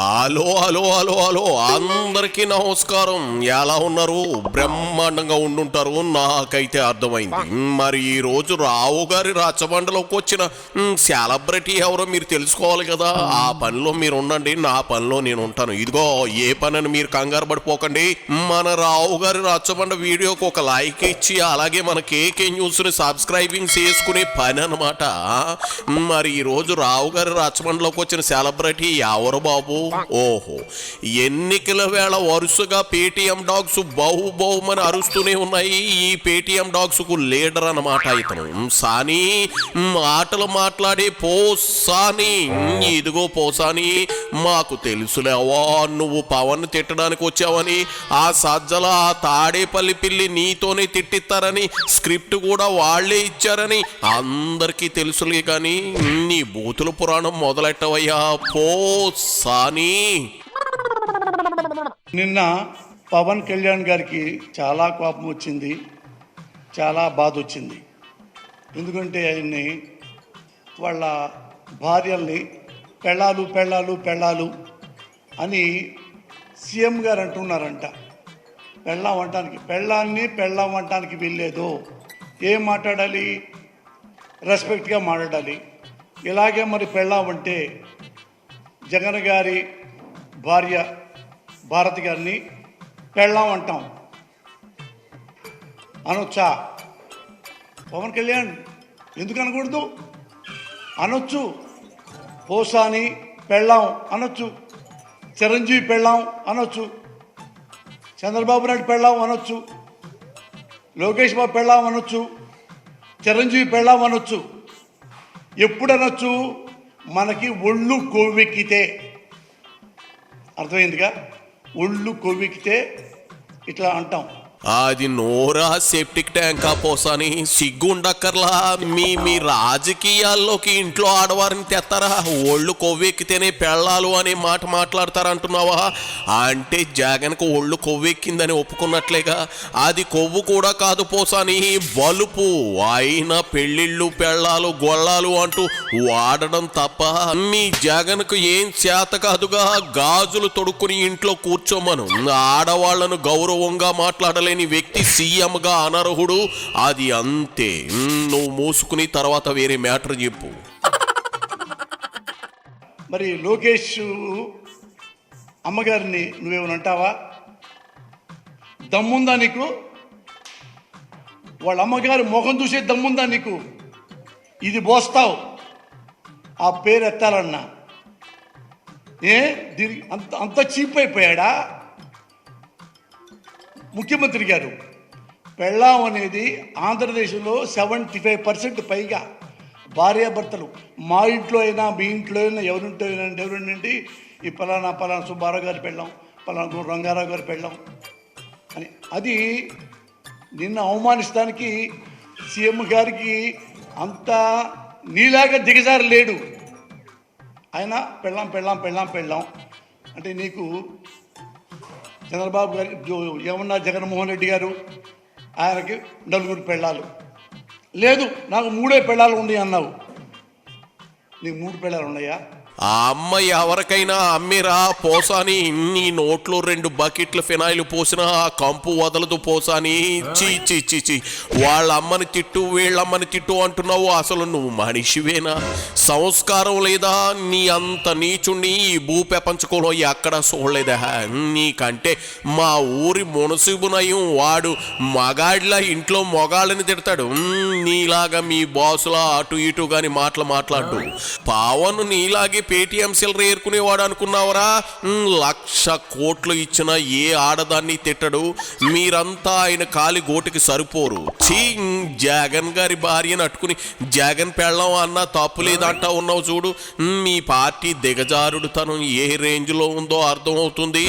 Hello hello hello hello అందరికీ నమస్కారం. ఎలా ఉన్నారు? బ్రహ్మాండంగా ఉండుంటారు, నాకైతే అర్థమైంది. మరి ఈ రోజు రావు గారి రచ్చబండలోకి వచ్చిన సెలబ్రిటీ ఎవరో మీరు తెలుసుకోవాలి కదా. ఆ పనిలో మీరు ఉండండి, నా పనిలో నేను ఉంటాను. ఇదిగో ఏ పని అని మీరు కంగారు పడిపోకండి. మన రావు గారి రచ్చబండ వీడియోకి ఒక లైక్ ఇచ్చి అలాగే మన కేకే న్యూస్ ని సబ్స్క్రైబింగ్ చేసుకునే పని అనమాట. మరి ఈ రోజు రావు గారి రచ్చబండలోకి వచ్చిన సెలబ్రిటీ ఎవరు బాబు? ఓహో, ఎన్నికల వేళ వరుసగా పేటీఎం డాగ్స్ బహుమని అరుస్తూనే ఉన్నాయి. ఈ పేటీఎం డాగ్స్ కు లీడర్ అన్నమాట ఇతను. సాని మాటలు మాట్లాడే పోసాని. ఇదిగో పోసాని, మాకు తెలుసులేవా నువ్వు పవన్ తిట్టడానికి వచ్చావని. ఆ సజ్జల ఆ తాడేపల్లి పిల్లి నీతోనే తిట్టిస్తారని, స్క్రిప్ట్ కూడా వాళ్లే ఇచ్చారని అందరికీ తెలుసులే. కానీ నీ బూతుల పురాణం మొదలెట్టవయ్యా పోసాని. నిన్న పవన్ కళ్యాణ్ గారికి చాలా కోపం వచ్చింది, చాలా బాధ వచ్చింది. ఎందుకంటే ఆయన్ని వాళ్ళ భార్యల్ని పెళ్ళాలు పెళ్ళాలు పెళ్ళాలు అని సీఎం గారు అంటున్నారంట. పెళ్ళాం వంటానికి పెళ్ళాం వంటానికి వీల్లేదు. ఏం మాట్లాడాలి? రెస్పెక్ట్గా మాట్లాడాలి. ఇలాగే మరి పెళ్ళాం అంటే జగన్ గారి భార్య భారతి గారిని పెళ్ళాం అంటాం అనొచ్చా? పవన్ కళ్యాణ్ ఎందుకు అనకూడదు? అనొచ్చు. పోసాని పెళ్ళాం అనొచ్చు, చిరంజీవి పెళ్ళాం అనొచ్చు, చంద్రబాబు నాయుడు పెళ్ళాం అనొచ్చు, లోకేష్ బాబు పెళ్ళాం అనొచ్చు, చిరంజీవి పెళ్ళాం అనొచ్చు. ఎప్పుడు అనొచ్చు? మనకి ఒళ్ళు కొవ్వెక్కితే. అర్థమైందిగా? ఒళ్ళు కొవ్వెక్కితే ఇట్లా అంటాం. అది నోరా సెప్టిక్ ట్యాంక్ పోసాని. సిగ్గుండక్కర్లా. మీ రాజకీయాల్లోకి ఇంట్లో ఆడవారిని తెస్తారా? ఒళ్ళు కొవ్వెక్కితేనే పెళ్ళాలు అనే మాట మాట్లాడతారంటున్నావా? అంటే జగన్కు ఒళ్ళు కొవ్వెక్కిందని ఒప్పుకున్నట్లేగా. అది కొవ్వు కూడా కాదు పోసాని, బలుపు. అయినా పెళ్ళిళ్ళు పెళ్ళాలు గొళ్ళాలు అంటూ వాడడం తప్ప మీ జగన్కు ఏం చేత కాదుగా. గాజులు తొడుక్కుని ఇంట్లో కూర్చోమను. ఆడవాళ్లను గౌరవంగా మాట్లాడలే వ్యక్తి సీఎంగా అనర్హుడు. అది అంతే. నువ్వు మూసుకుని తర్వాత వేరే మ్యాటర్ చెప్పు. మరి లోకేష్ అమ్మగారిని నువ్వేమని అంటావా? దమ్ముందా నీకు? వాళ్ళ అమ్మగారి ముఖం చూసే దమ్ముందా నీకు? ఇది పోస్తావు ఆ పేరు ఎత్తాలన్నా. దీనికి అంత చీప్ అయిపోయాడా ముఖ్యమంత్రి గారు? పెళ్ళాం అనేది ఆంధ్రదేశంలో 75% పైగా భార్యాభర్తలు. మా ఇంట్లో అయినా మీ ఇంట్లో అయినా ఎవరింటి ఈ పలానా సుబ్బారావు గారి పెళ్ళాం, పలానా రంగారావు గారి పెళ్ళాం అని. అది నిన్న అవమానిస్తానికి సీఎం గారికి అంత నీలాగా దిగజారు లేడు. ఆయన పెళ్ళాం అంటే నీకు చంద్రబాబు గారి ఏమన్నా జగన్మోహన్ రెడ్డి గారు ఆయనకి 4 పెళ్ళాలు లేదు, నాకు 3 పెళ్ళాలు ఉన్నాయి అన్నావు. నీకు 3 పెళ్ళాలు ఉన్నాయా? ఆ అమ్మ ఎవరికైనా అమ్మిరా పోసాని. నీ నోట్లో 2 బకెట్ల ఫినాయిల్ పోసినా ఆ కంపు వదలదు పోసాని. చీ వాళ్ళ అమ్మని తిట్టు వీళ్ళమ్మని తిట్టు అంటున్నావు. అసలు నువ్వు మనిషివేనా? సంస్కారం లేదా? నీ అంత నీచుణ్ణి ఈ భూప్రపంచంలో ఎక్కడా చూడలేదా? నీకంటే మా ఊరి మునసిబునయం. వాడు మగాడిలా ఇంట్లో మొగాళ్ళని తిడతాడు. నీలాగా మీ బాసులా అటు ఇటు గాని మాట్లాడు. పవన్ నీలాగే పేటీఎం సిల్లర్ ఏరుకునేవాడు అనుకున్నావరా? 1,00,000 కోట్లు ఇచ్చిన ఏ ఆడదాన్ని తిట్టడు. మీరంతా ఆయన కాలి గోటికి సరిపోరు. జగన్ గారి భార్యను అట్టుకుని జగన్ పెళ్ళం అన్నా తప్పు లేదంటా ఉన్నావు చూడు. మీ పార్టీ దిగజారుడుతనం ఏ రేంజ్లో ఉందో అర్థమవుతుంది.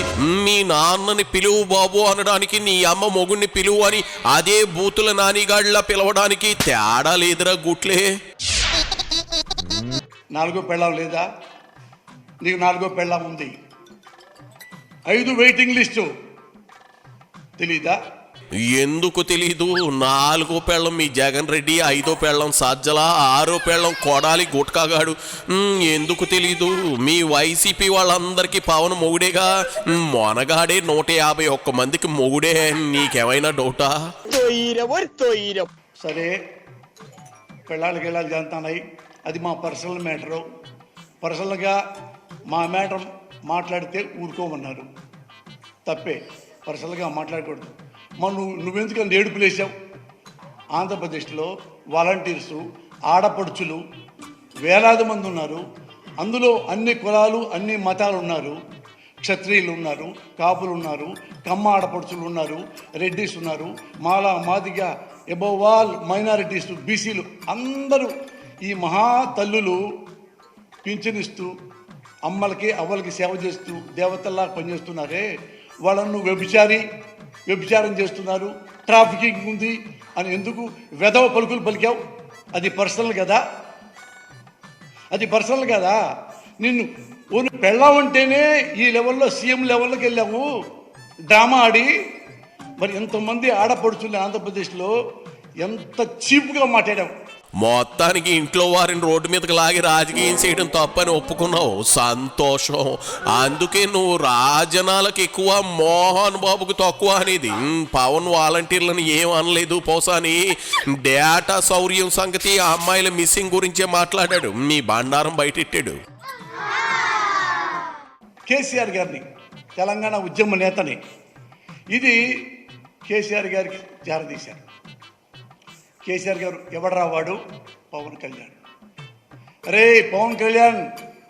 మీ నాన్నని పిలువు బాబు అనడానికి నీ అమ్మ మొగుడిని పిలువు అని అదే బూతుల నానిగాడిలా పిలవడానికి తేడా లేదురా గుట్లే. 4 పెళ్ళాం లేదా? నీకు 4 పెళ్ళాం ఉంది. 5 వెయిటింగ్ లిస్టు తెలీదా? ఎందుకు తెలీదు? 4వ పెళ్ళం మీ జగన్ రెడ్డి, 5వ పెళ్ళం సజ్జల, 6వ పెళ్ళం కొడాలి గుట్కాగాడు. ఎందుకు తెలీదు? మీ వైసీపీ వాళ్ళందరికీ పవన్ మొగుడేగా. మొనగాడే 151 మందికి మొగుడే. నీకేమైనా డౌటా? సరే, పెళ్ళాలి గిళ్ళాలి జరుగుతున్నాయి, అది మా పర్సనల్ మ్యాటరు. పర్సనల్గా మా మ్యాటర్ మాట్లాడితే ఊరుకోమన్నారు. తప్పే, పర్సనల్గా మాట్లాడకూడదు. నువ్వెందుకని ఏడుపులేసావు? ఆంధ్రప్రదేశ్లో వాలంటీర్సు, ఆడపడుచులు వేలాది మంది ఉన్నారు. అందులో అన్ని కులాలు, అన్ని మతాలు ఉన్నారు. క్షత్రియులు ఉన్నారు, కాపులు ఉన్నారు, కమ్మ ఆడపడుచులు ఉన్నారు, రెడ్డిస్ ఉన్నారు, మాలా మాదిగ, అబౌవ్ ఆల్ మైనారిటీస్, బీసీలు అందరూ ఈ మహా తల్లులు పింఛనిస్తూ అమ్మలకి అవ్వలకి సేవ చేస్తూ దేవతల్లా పనిచేస్తున్నారే, వాళ్ళను వ్యభిచారం చేస్తున్నారు, ట్రాఫికింగ్ ఉంది అని ఎందుకు వెధవ పలుకులు పలికావు? అది పర్సనల్ కదా, అది పర్సనల్ కదా. నిన్ను పెళ్ళామంటేనే ఈ లెవెల్లో సీఎం లెవెల్లోకి వెళ్ళావు డ్రామా ఆడి. మరి ఎంతమంది ఆడపడుచులు ఆంధ్రప్రదేశ్లో ఎంత చీప్గా మాట్లాడావు. మొత్తానికి ఇంట్లో వారిని రోడ్డు మీదకి లాగి రాజకీయం చేయడం తప్పని ఒప్పుకున్నావు, సంతోషం. అందుకే నువ్వు రాజనాలకు ఎక్కువ, మోహన్ బాబుకు తక్కువ అనేది. పవన్ వాలంటీర్లను ఏం అనలేదు పోసాని. డేటా సౌర్యం సంగతి, ఆ అమ్మాయిల మిస్సింగ్ గురించే మాట్లాడాడు. మీ బండారం బయటెట్టాడు. కేసీఆర్ గారిని, తెలంగాణ ఉద్యమ నేతని, ఇది కేసీఆర్ గారికి జారదీశారు. కేసీఆర్ గారు ఎవడరా వాడు? పవన్ కళ్యాణ్. అరే పవన్ కళ్యాణ్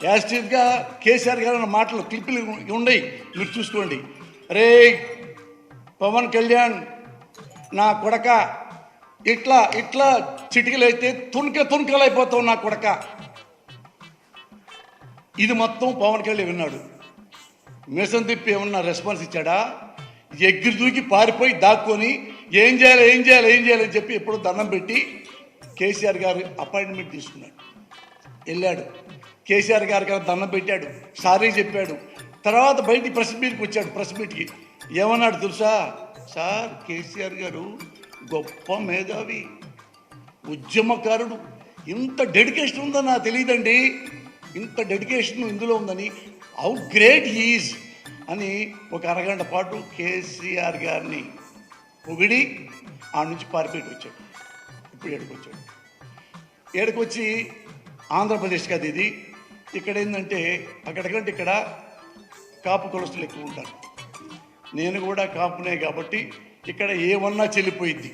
యాస్టివ్గా కేసీఆర్ గారు అన్న మాటలు క్లిప్పులు ఉన్నాయి, మీరు చూసుకోండి. అరే పవన్ కళ్యాణ్ నా కొడక, ఇట్లా ఇట్లా చిటికలైతే తుణకలైపోతావు నా కొడక. ఇది మొత్తం పవన్ కళ్యాణ్ విన్నాడు. మిషన్ తిప్పి ఏమన్నా రెస్పాన్స్ ఇచ్చాడా? ఎగిరి దూకి పారిపోయి దాక్కొని ఏం చేయాలి అని చెప్పి ఎప్పుడు దండం పెట్టి కేసీఆర్ గారు అపాయింట్మెంట్ తీసుకున్నాడు. వెళ్ళాడు, కేసీఆర్ గారికి దండం పెట్టాడు, సారీ చెప్పాడు. తర్వాత బయటికి ప్రెస్ మీట్కి వచ్చాడు. ప్రెస్ మీట్కి ఏమన్నాడు తెలుసా? సార్, కేసీఆర్ గారు గొప్ప మేధావి, ఉద్యమకారుడు, ఇంత డెడికేషన్ ఉందని నాకు తెలియదండి, ఇంత డెడికేషన్ ఇందులో ఉందని, హౌ గ్రేట్ ఈజ్ అని ఒక అరగంట పాటు కేసీఆర్ గారిని పొగిడి ఆ నుంచి పారిపోయి వచ్చాడు. ఇప్పుడు ఏడుకొచ్చాడు. ఏడుకొచ్చి ఆంధ్రప్రదేశ్ కాదు ఇది. ఇక్కడ ఏంటంటే అక్కడికంటే ఇక్కడ కాపు కులస్తులు ఎక్కువ ఉంటారు. నేను కూడా కాపునే కాబట్టి ఇక్కడ ఏమన్నా చెల్లిపోయింది.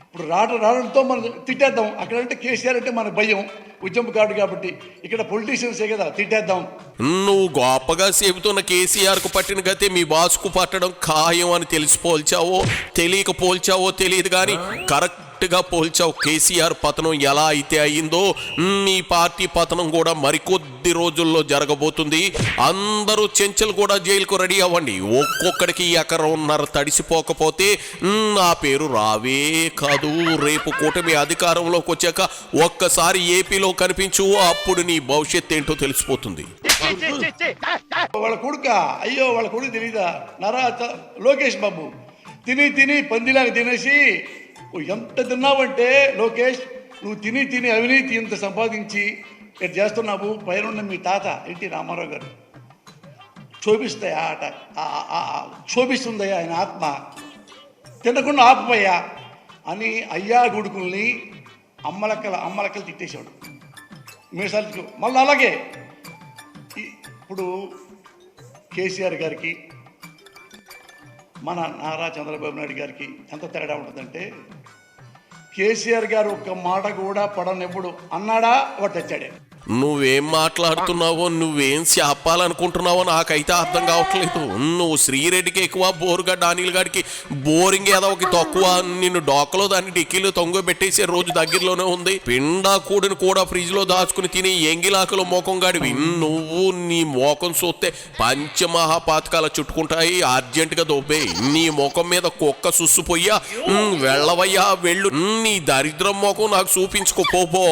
ఇప్పుడు రావడంతో మనం తిట్టేద్దాం. అక్కడంటే కేసీఆర్ అంటే మన భయం, ఉద్యమకారుడు కాబట్టి. ఇక్కడ పొలిటీషియన్సే కదా, తిట్టేద్దాం. నువ్వు గొప్పగా చెబుతున్న కేసీఆర్కు పట్టిన గతే మీ బాస్కు పట్టడం ఖాయం అని తెలిసి పోల్చావో తెలియక పోల్చావో తెలియదు కానీ కరెక్ట్గా పోల్చావు. కేసీఆర్ పతనం ఎలా అయితే అయిందో మీ పార్టీ పతనం కూడా మరికొద్ది రోజుల్లో జరగబోతుంది. అందరూ చెంచలు కూడా జైలుకు రెడీ అవ్వండి. ఒక్కొక్కడికి ఎకరన్నర తడిసిపోకపోతే నా పేరు రావే కాదు. రేపు కూటమి అధికారంలోకి వచ్చాక ఒక్కసారి ఏపీలో కనిపించు, అప్పుడు నీ భవిష్యత్ ఏంటో తెలిసిపోతుంది. వాళ్ళ కొడుక, అయ్యో వాళ్ళ కొడుకు తెలీదా? లోకేష్ బాబు తిని పందిలాగా తినేసి ఎంత తిన్నావంటే, లోకేష్ నువ్వు తిని అవినీతి ఇంత సంపాదించి ఇట్లా చేస్తున్నావు. పైన మీ తాత ఎన్టీ రామారావు గారు క్షోభిస్తాయా ఆట, క్షోభిస్తుందయ్యా ఆయన ఆత్మ, తినకుండా ఆపమయ్యా అని అయ్యా గుడుకుల్ని అమ్మలక్కలు తిట్టేశాడు మీసాలు. మళ్ళీ అలాగే ఇప్పుడు కేసీఆర్ గారికి మన నారా చంద్రబాబు నాయుడు గారికి ఎంత తేడా ఉంటుందంటే, కేసీఆర్ గారు ఒక్క మాట కూడా పడనెప్పుడు అన్నాడా వాడు తెచ్చాడే. నువ్వేం మాట్లాడుతున్నావో, నువ్వేం చెప్పాలనుకుంటున్నావో నాకైతే అర్థం కావట్లేదు. నువ్వు శ్రీరెడ్డికి ఎక్కువ, బోరుగడ్డ అనిల్ గారికి బోరింగ్ ఏదోకి తక్కువ. నిన్ను డోకలో దాన్ని డిక్కీలో తొంగబెట్టేసే రోజు దగ్గరలోనే ఉంది. పిండా కూడిని కూడా ఫ్రిడ్జ్ లో దాచుకుని తిని ఎంగిలాకలో మోకం గాడివి. నువ్వు నీ మోకం చూస్తే పంచమహాపాతకాల చుట్టుకుంటాయి. అర్జెంటుగా దొబ్బే. నీ మోకం మీద కుక్క సుస్సుపోయ్యా, వెళ్ళవయ్యా వెళ్ళు. నీ దరిద్రం మోకం నాకు చూపించుకోపో.